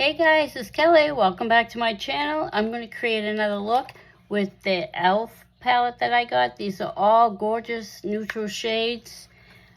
Hey guys, it's Kelly. Welcome back to my channel. I'm going to create another look with the e.l.f. palette that I got. These are all gorgeous neutral shades.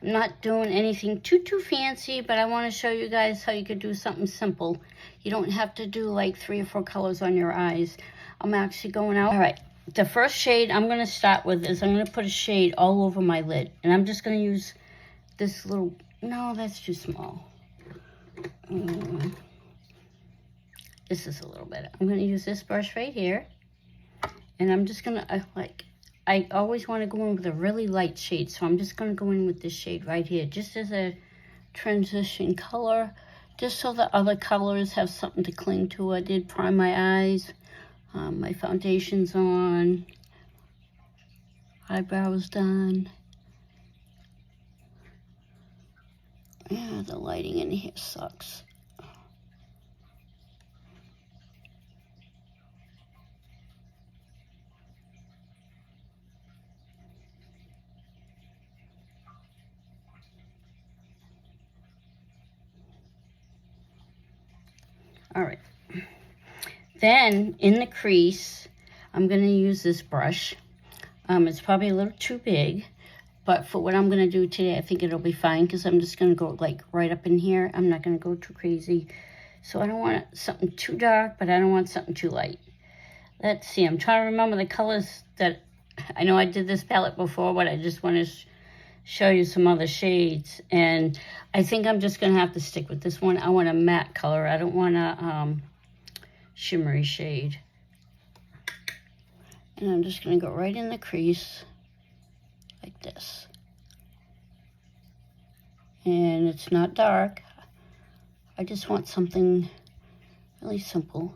I'm not doing anything too fancy, but I want to show you guys how you could do something simple. You don't have to do like 3 or 4 colors on your eyes. I'm actually going out. All right, the first shade I'm going to start with is I'm going to put a shade all over my lid. And I'm just going to use this little, no, that's too small. This is a little better. I'm going to use this brush right here. And I'm just going to, I always want to go in with a really light shade. So I'm just going to go in with this shade right here. Just as a transition color. Just so the other colors have something to cling to. I did prime my eyes. My foundation's on. Eyebrows done. Yeah, the lighting in here sucks. All right, then in the crease, I'm going to use this brush. It's probably a little too big, but for what I'm going to do today, I think it'll be fine because I'm just going to go like right up in here. I'm not going to go too crazy. So I don't want something too dark, but I don't want something too light. Let's see, I'm trying to remember the colors that, I know I did this palette before, but I just want to show you some other shades. And I think I'm just going to have to stick with this one. I want a matte color. I don't want a shimmery shade. And I'm just going to go right in the crease like this. And it's not dark. I just want something really simple.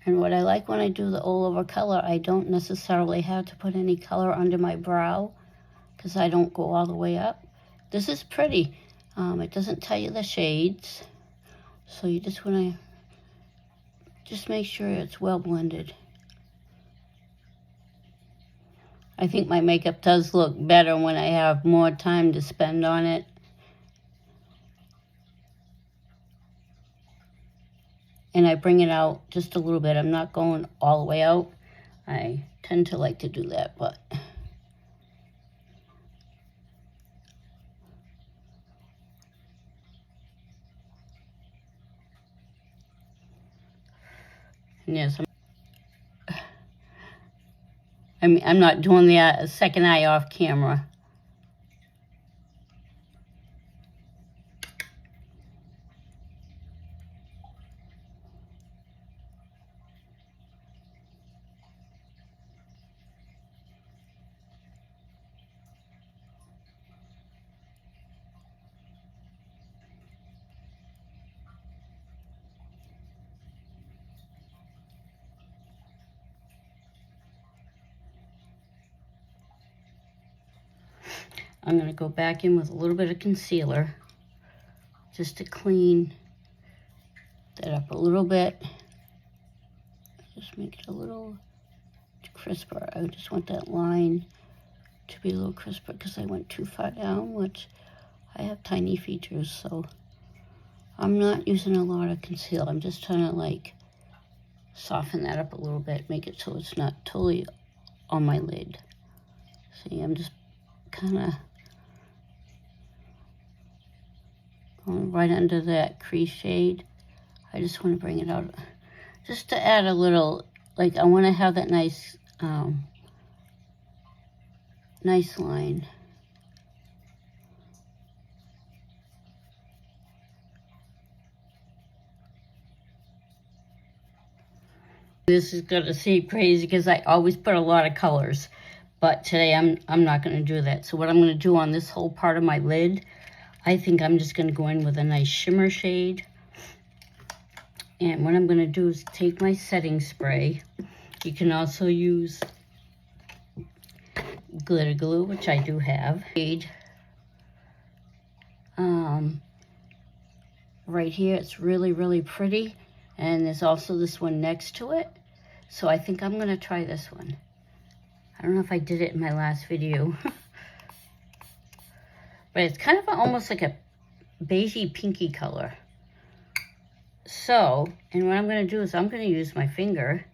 And what I like when I do the all over color, I don't necessarily have to put any color under my brow because I don't go all the way up. This is pretty. It doesn't tell you the shades. So you just want to just make sure it's well blended. I think my makeup does look better when I have more time to spend on it. And I bring it out just a little bit. I'm not going all the way out. I tend to like to do that, but yes, I'm not doing the second eye off camera. I'm going to go back in with a little bit of concealer just to clean that up a little bit. Just make it a little crisper. I just want that line to be a little crisper because I went too far down, which I have tiny features, so I'm not using a lot of concealer. I'm just trying to like soften that up a little bit, make it so it's not totally on my lid. See, I'm just kind of going right under that crease shade. I just want to bring it out just to add a little, like I want to have that nice nice line. This is going to seem crazy because I always put a lot of colors, but today I'm not going to do that. So what I'm going to do on this whole part of my lid, I think I'm just going to go in with a nice shimmer shade. And what I'm going to do is take my setting spray. You can also use glitter glue, which I do have. Right here, it's really pretty. And there's also this one next to it. So I think I'm going to try this one. I don't know if I did it in my last video. But it's kind of almost like a beigey pinky color. So, and what I'm going to do is I'm going to use my finger.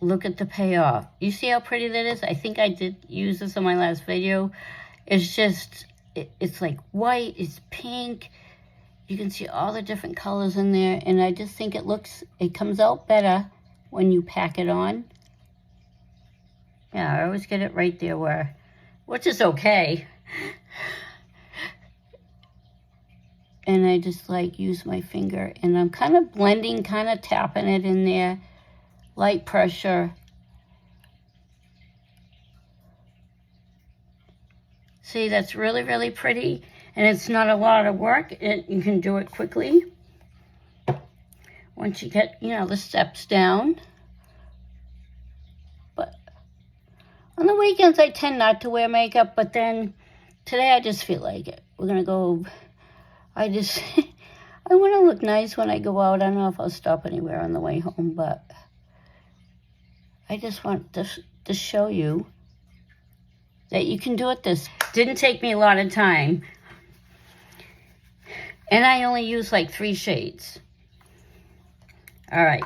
Look at the payoff. You see how pretty that is? I think I did use this in my last video. It's just, it's like white, it's pink. You can see all the different colors in there. And I just think it comes out better when you pack it on. Yeah, I always get it right there which is okay. And I just like use my finger and I'm kind of blending, kind of tapping it in there, light pressure. See, that's really, really pretty and it's not a lot of work. You can do it quickly once you get, the steps down. But on the weekends, I tend not to wear makeup, but then today I just feel like it. We're going to go... I want to look nice when I go out. I don't know if I'll stop anywhere on the way home, but I just want to show you that you can do it this. Didn't take me a lot of time. And I only use like 3 shades. All right.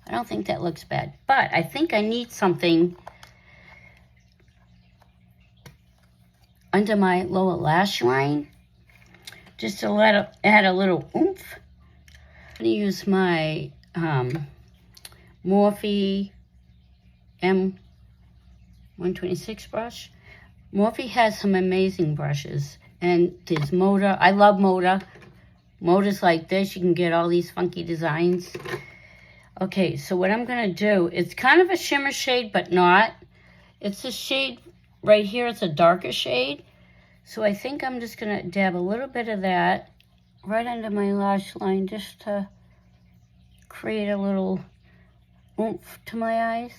I don't think that looks bad, but I think I need something under my lower lash line. Just to add a little oomph. I'm going to use my Morphe M126 brush. Morphe has some amazing brushes. And there's Moda. I love Moda. Moda's like this. You can get all these funky designs. Okay, so what I'm going to do, it's kind of a shimmer shade, but not. It's a shade right here. It's a darker shade. So I think I'm just going to dab a little bit of that right under my lash line just to create a little oomph to my eyes.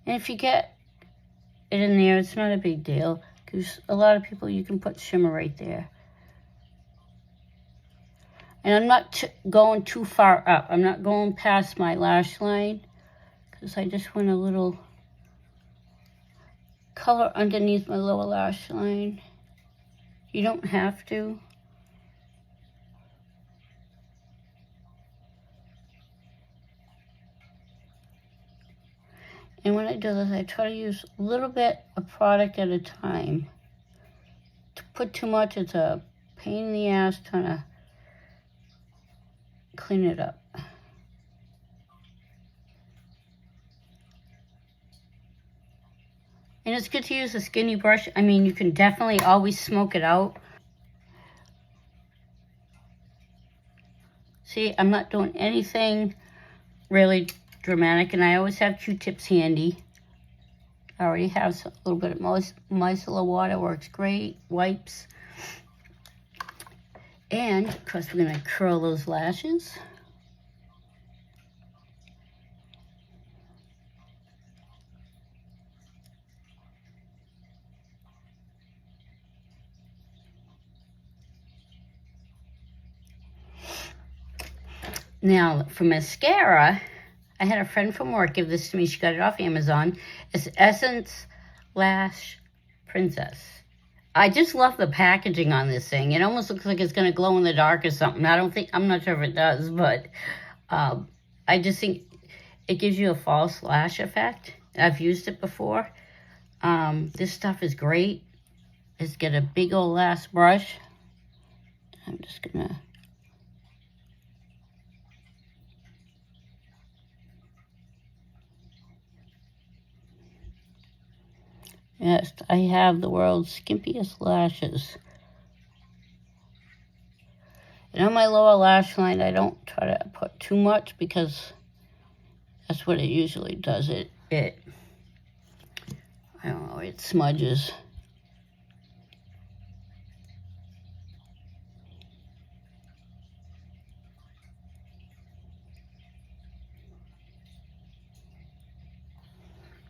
And if you get it in there, it's not a big deal because a lot of people, you can put shimmer right there. And I'm not going too far up. I'm not going past my lash line because I just want a little color underneath my lower lash line. You don't have to. And when I do this, I try to use a little bit of product at a time. To put too much, it's a pain in the ass trying to clean it up. And it's good to use a skinny brush. I mean, you can definitely always smoke it out. See, I'm not doing anything really dramatic, and I always have Q-tips handy. I already have a little bit of micellar water, works great, wipes. And, of course, we're going to curl those lashes. Now, for mascara, I had a friend from work give this to me. She got it off Amazon. It's Essence Lash Princess. I just love the packaging on this thing. It almost looks like it's going to glow in the dark or something. I'm not sure if it does, but I just think it gives you a false lash effect. I've used it before. This stuff is great. It's got a big old lash brush. I'm just going to... Yes, I have the world's skimpiest lashes. And on my lower lash line, I don't try to put too much because that's what it usually does. I don't know, it smudges.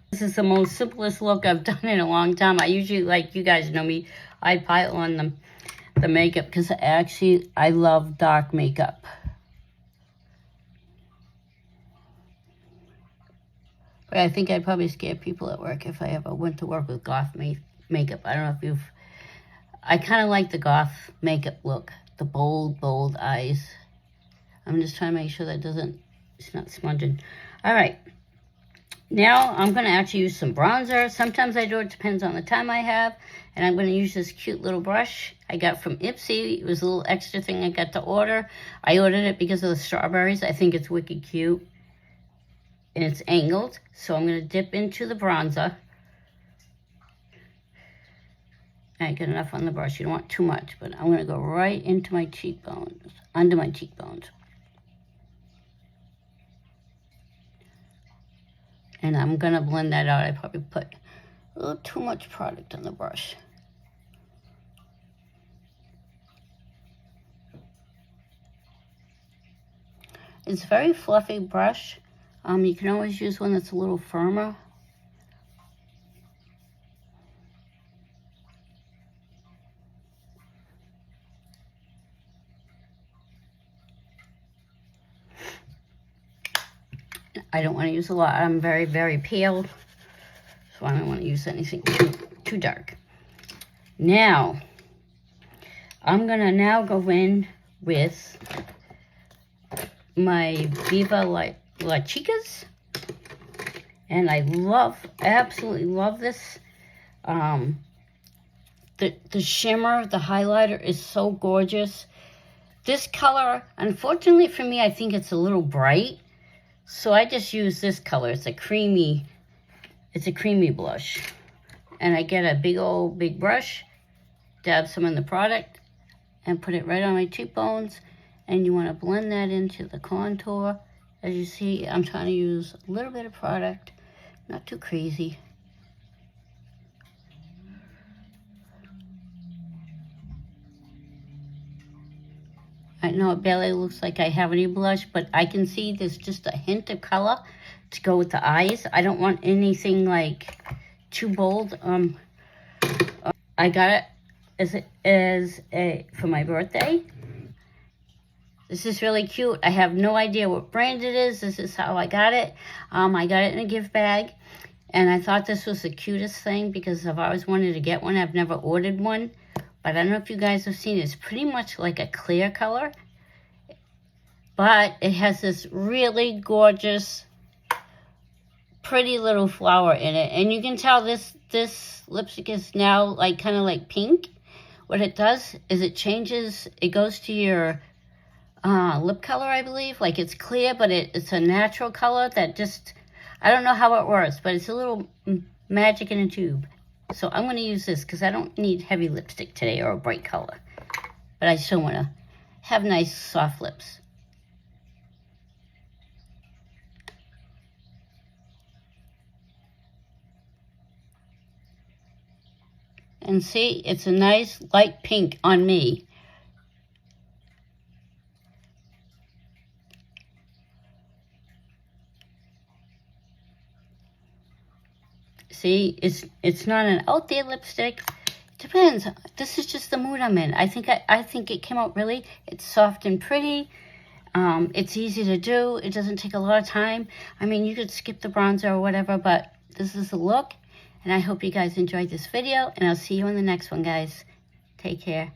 This is the most simplest look I've done in a long time. I usually, like you guys know me, I pile on the makeup because I love dark makeup. But I think I'd probably scare people at work if I ever went to work with goth makeup. I don't know if I kind of like the goth makeup look. the bold eyes. I'm just trying to make sure that it's not smudging. All right. Now I'm going to actually use some bronzer. Sometimes I do, it depends on the time I have. And I'm going to use this cute little brush I got from Ipsy. It was a little extra thing I got to order. I ordered it because of the strawberries. I think it's wicked cute. And it's angled. So I'm going to dip into the bronzer. I get enough on the brush. You don't want too much. But I'm going to go right into my cheekbones. Under my cheekbones. And I'm going to blend that out. I probably put a little too much product on the brush. It's a very fluffy brush. You can always use one that's a little firmer. I don't want to use a lot. I'm very, very pale, so I don't want to use anything too dark. Now, I'm going to now go in with my Viva La Chicas. And I absolutely love this. The shimmer, the highlighter is so gorgeous. This color, unfortunately for me, I think it's a little bright. So I just use this color. It's a creamy blush. And I get a big brush, dab some in the product, and put it right on my cheekbones. And you want to blend that into the contour. As you see, I'm trying to use a little bit of product, not too crazy. I know it barely looks like I have any blush, but I can see there's just a hint of color to go with the eyes. I don't want anything like too bold. I got it for my birthday. This is really cute. I have no idea what brand it is. This is how I got it. I got it in a gift bag, and I thought this was the cutest thing because I've always wanted to get one. I've never ordered one. But I don't know if you guys have seen it. It's pretty much like a clear color. But it has this really gorgeous, pretty little flower in it. And you can tell this lipstick is now like kind of like pink. What it does is it changes, it goes to your lip color, I believe. Like it's clear, but it's a natural color that just, I don't know how it works. But it's a little magic in a tube. So I'm going to use this because I don't need heavy lipstick today or a bright color. But I still want to have nice soft lips. And see, it's a nice light pink on me. See, it's not an out there lipstick. Depends. This is just the mood I'm in. I think it came out really. It's soft and pretty. It's easy to do. It doesn't take a lot of time. I mean, you could skip the bronzer or whatever, but this is the look. And I hope you guys enjoyed this video, and I'll see you in the next one, guys. Take care.